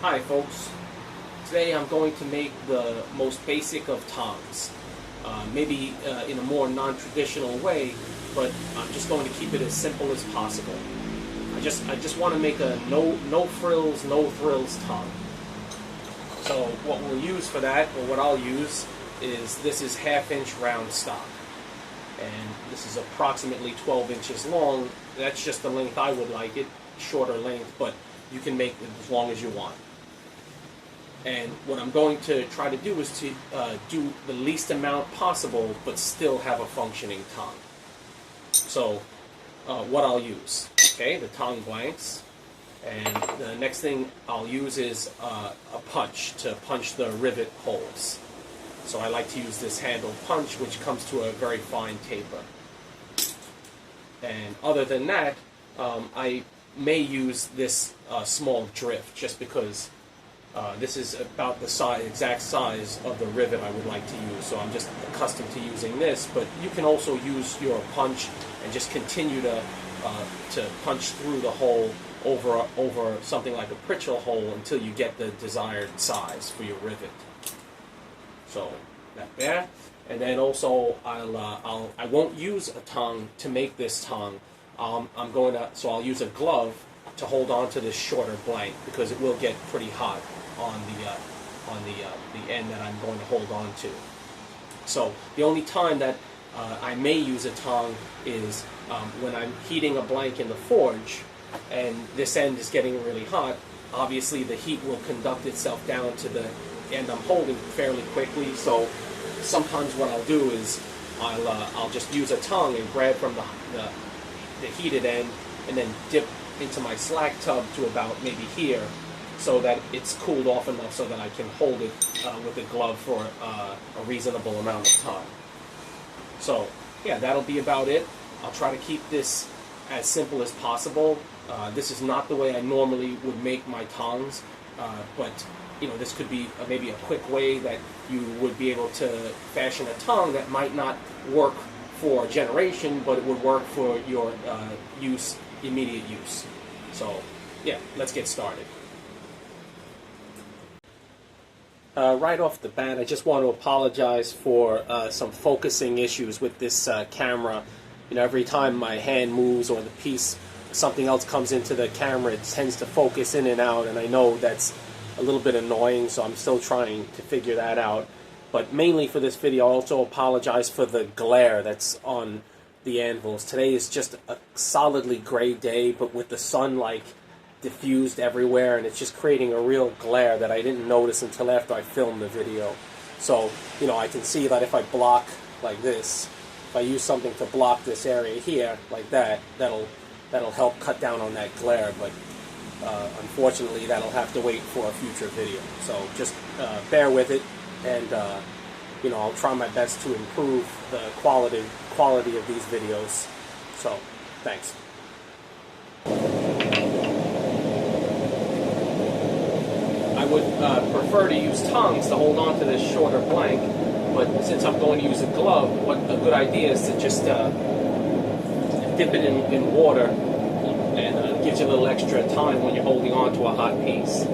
Hi folks, today I'm going to make the most basic of tongs. Maybe in a more non-traditional way, but I'm just going to keep it as simple as possible. I just want to make a no frills, no thrills tong. So what we'll use for that, or what I'll use, is this is 1/2 inch round stock. And this is approximately 12 inches long. That's just the length I would like it, shorter length, but you can make it as long as you want. And what I'm going to try to do is to do the least amount possible, but still have a functioning tong. So, what I'll use, okay, the tong blanks, and the next thing I'll use is a punch to punch the rivet holes. So I like to use this handle punch, which comes to a very fine taper. And other than that, I may use this small drift, just because this is about the exact size of the rivet I would like to use, so I'm just accustomed to using this. But you can also use your punch and just continue to punch through the hole over something like a Pritchell hole until you get the desired size for your rivet. So that there, and then also I won't use a tong to make this tong. I'll use a glove to hold on to this shorter blank, because it will get pretty hot on the end that I'm going to hold on to. So the only time that I may use a tong is when I'm heating a blank in the forge, and this end is getting really hot. Obviously, the heat will conduct itself down to the end I'm holding fairly quickly. So sometimes what I'll do is I'll just use a tong and grab from the heated end, and then dip into my slack tub to about maybe here, so that it's cooled off enough so that I can hold it with the glove for a reasonable amount of time. So yeah, that'll be about it. I'll try to keep this as simple as possible. This is not the way I normally would make my tongs, but you know, this could be maybe a quick way that you would be able to fashion a tong that might not work for a generation, but it would work for your immediate use. So yeah, let's get started. Right off the bat, I just want to apologize for some focusing issues with this camera. You know, every time my hand moves or the piece, something else comes into the camera, it tends to focus in and out, and I know that's a little bit annoying, so I'm still trying to figure that out. But mainly for this video, I also apologize for the glare that's on the anvils. Today is just a solidly gray day, but with the sun like diffused everywhere, and it's just creating a real glare that I didn't notice until after I filmed the video. So, you know, I can see that if I block like this, if I use something to block this area here, like that, that'll help cut down on that glare, but unfortunately that'll have to wait for a future video. So just bear with it, and you know, I'll try my best to improve the quality of these videos. So, thanks. I would prefer to use tongs to hold on to this shorter blank, but since I'm going to use a glove, what a good idea is to just dip it in water, and it gives you a little extra time when you're holding on to a hot piece.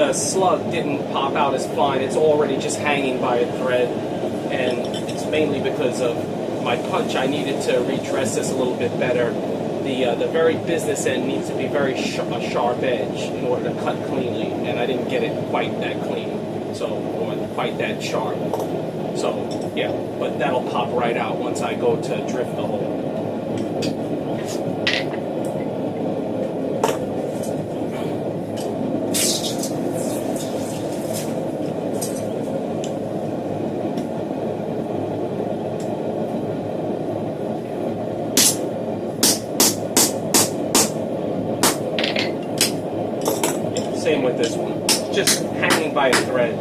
the slug didn't pop out as fine. It's already just hanging by a thread, and it's mainly because of my punch. I needed to redress this a little bit better. The very business end needs to be very a sharp edge in order to cut cleanly, and I didn't get it quite that clean, or quite that sharp. So yeah, but that'll pop right out once I go to drift the hole. Same with this one, just hanging by a thread.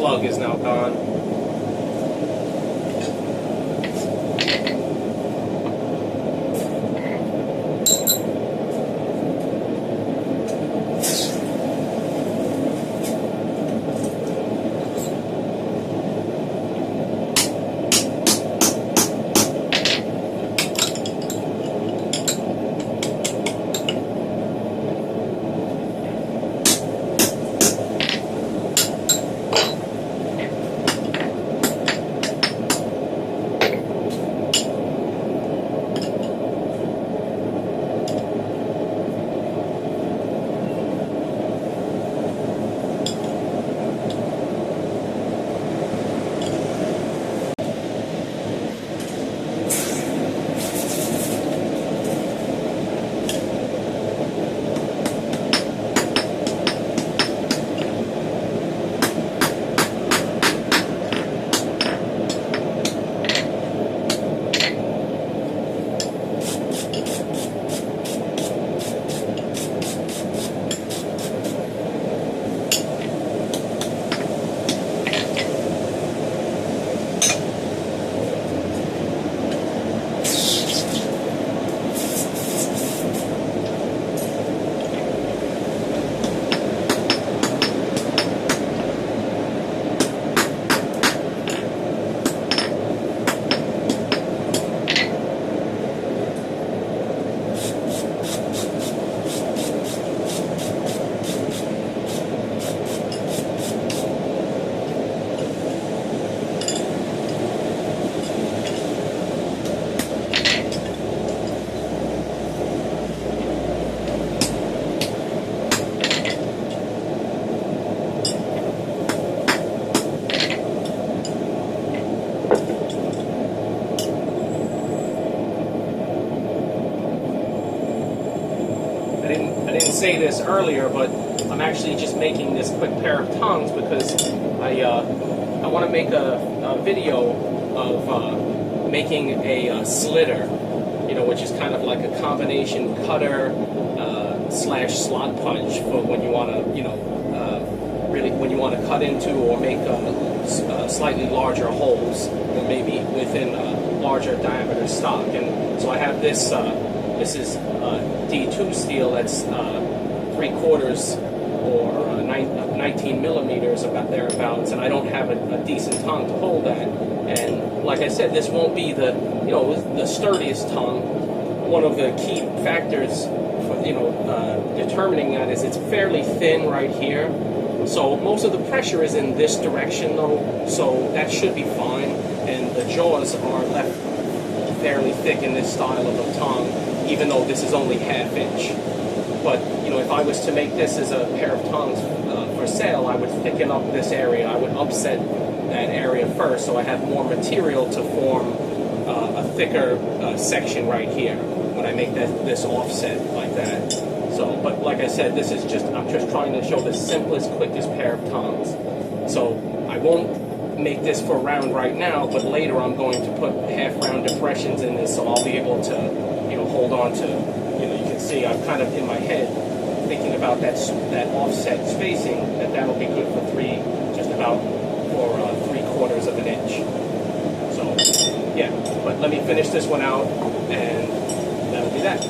plug is now gone. I didn't say this earlier, but I'm actually just making this quick pair of tongs because I want to make a video of making a slitter, which is kind of like a combination cutter slash slot punch for when you want to, really when you want to cut into or make slightly larger holes, or maybe within a larger diameter stock. And so I have this. This is D2 steel that's 3/4 or 19 millimeters, about thereabouts, and I don't have a decent tongue to hold that. And like I said, this won't be the sturdiest tongue. One of the key factors for determining that is it's fairly thin right here. So most of the pressure is in this direction though, so that should be fine. And the jaws are left fairly thick in this style of a tongue, even though this is only 1/2 inch. But if I was to make this as a pair of tongs for sale, I would thicken up this area. I would upset that area first, so I have more material to form a thicker section right here when I make this offset like that. So, but like I said, I'm just trying to show the simplest, quickest pair of tongs. So I won't make this for round right now, but later I'm going to put half-round depressions in this, so I'll be able to hold on to, you can see I'm kind of in my head thinking about that offset spacing, that'll be good for just about for 3/4 of an inch. So yeah, but let me finish this one out, and that'll be that.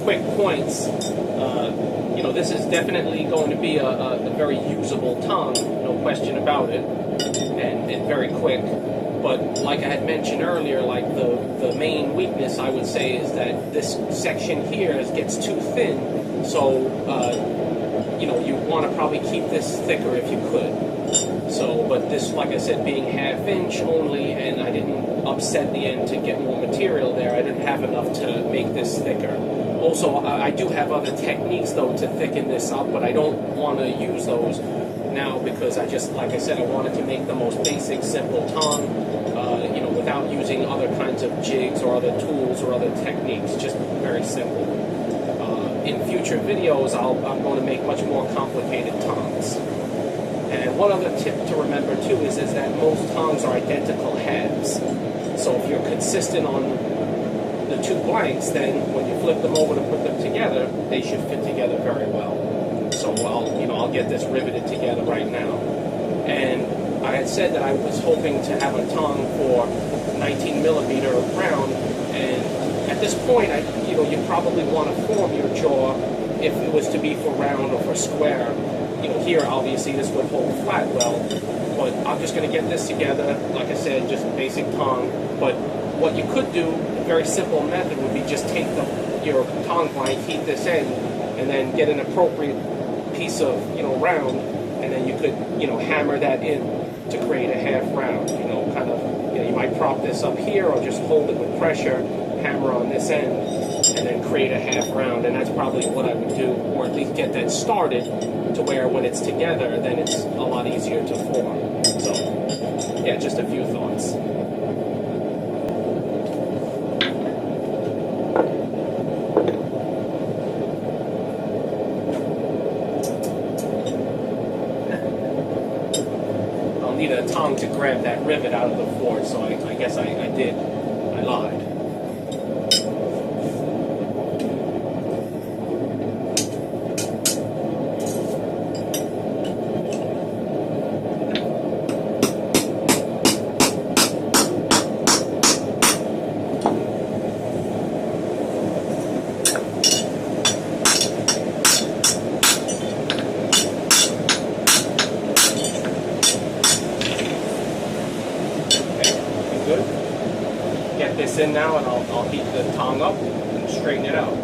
Quick points. this is definitely going to be a very usable tong, no question about it, and very quick. But like I had mentioned earlier, like the main weakness I would say is that this section here gets too thin. So you know, you want to probably keep this thicker if you could. So, but this, like I said, being 1/2 inch only, and I didn't upset the end to get more material there. I didn't have enough to make this thicker. Also, I do have other techniques though to thicken this up, but I don't want to use those now because I just, like I said, I wanted to make the most basic, simple tong, you know, without using other kinds of jigs or other tools or other techniques. Just very simple. In future videos, I'm going to make much more complicated tongs. And one other tip to remember too is that most tongs are identical halves. So if you're consistent on the two blanks, then when you flip them over to put them together, they should fit together very well. So I'll get this riveted together right now. And I had said that I was hoping to have a tong for 19 millimeter round, and at this point, you probably want to form your jaw if it was to be for round or for square. You know, here obviously this would hold flat well, but I'm just going to get this together. Like I said, just basic tong. But what you could do, a very simple method, would be just take your tong blank, heat this end, and then get an appropriate piece of round, and then you could hammer that in to create a half round. Kind of you might prop this up here or just hold it with pressure, hammer on this end, and then create a half round. And that's probably what I would do, or at least get that started to where when it's together, then it's a lot easier to form. So yeah, just a few thoughts. I'll need a tong to grab that rivet out of the floor, so I guess I did. I lied. This in now, and I'll heat the tong up and straighten it out.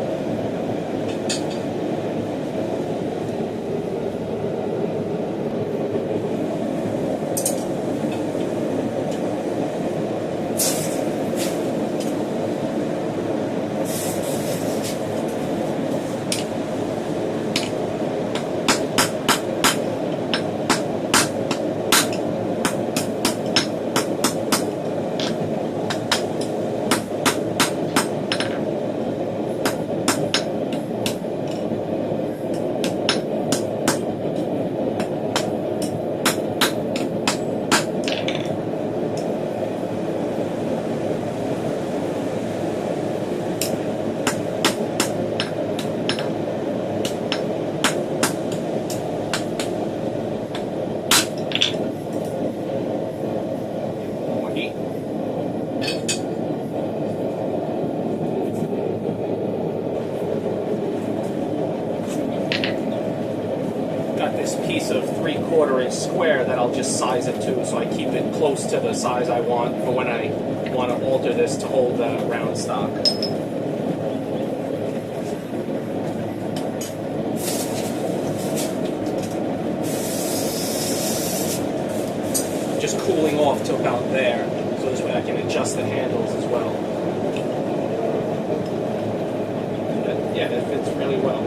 Piece of 3/4 inch square that I'll just size it to, so I keep it close to the size I want for when I want to alter this to hold the round stock. Just cooling off to about there, so this way I can adjust the handles as well. But yeah, that fits really well.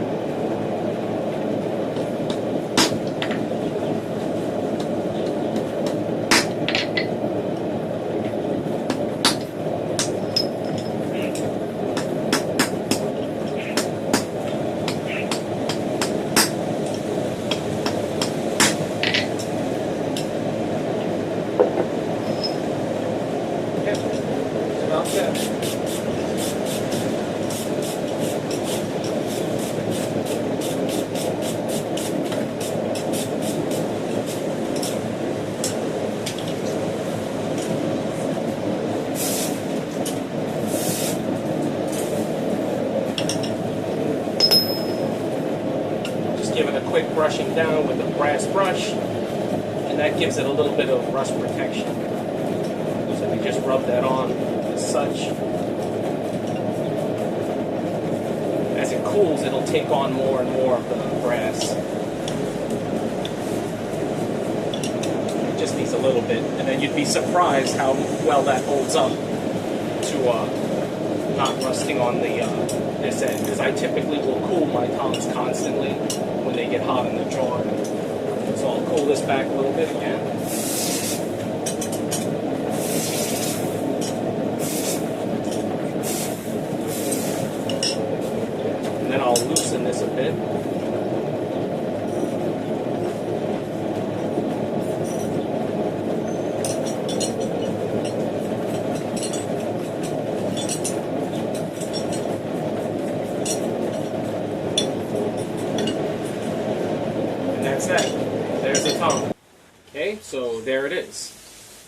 just give it a quick brushing down with a brass brush, and that gives it a little bit of rust protection. So we just rub that on as such. As it cools, it'll take on more and more of the brass. It just needs a little bit, and then you'd be surprised how well that holds up to not rusting on the this end, because I typically will cool my tongs constantly when they get hot in the jar. So I'll cool this back a little bit again. And then I'll loosen this a bit. That's that. There's the tongue. Okay, so there it is.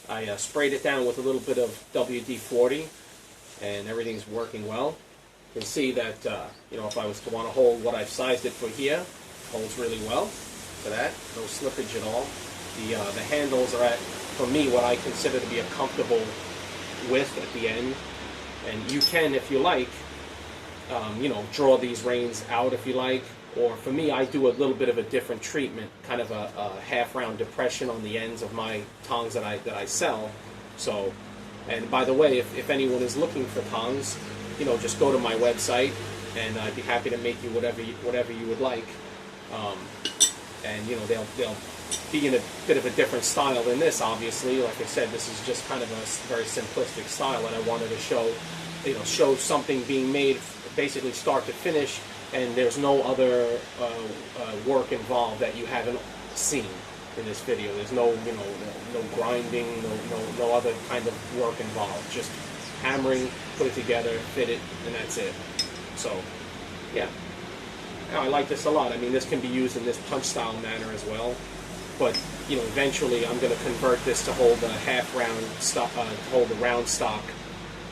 I sprayed it down with a little bit of WD-40, and everything's working well. You can see that, you know, if I was to want to hold what I've sized it for here, it holds really well for that. No slippage at all. The handles are at, for me, what I consider to be a comfortable width at the end. And you can, if you like, you know, draw these reins out if you like. Or for me, I do a little bit of a different treatment, kind of a half-round depression on the ends of my tongs that I sell. So, and by the way, if anyone is looking for tongs, you know, just go to my website, and I'd be happy to make you whatever you would like. And you know, they'll be in a bit of a different style than this. Obviously, like I said, this is just kind of a very simplistic style, and I wanted to show, you know, show something being made basically start to finish. And there's no other work involved that you haven't seen in this video. There's no, you know, no grinding, no other kind of work involved. Just hammering, put it together, fit it, and that's it. So, yeah, I like this a lot. I mean, this can be used in this punch style manner as well. But you know, eventually, I'm going to convert this to hold a half round stock, hold a round stock.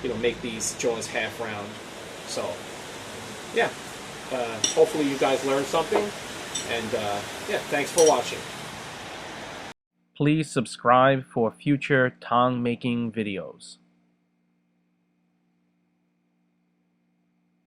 You know, make these jaws half round. So, yeah. Hopefully you guys learned something, and yeah, thanks for watching. Please subscribe for future tong making videos.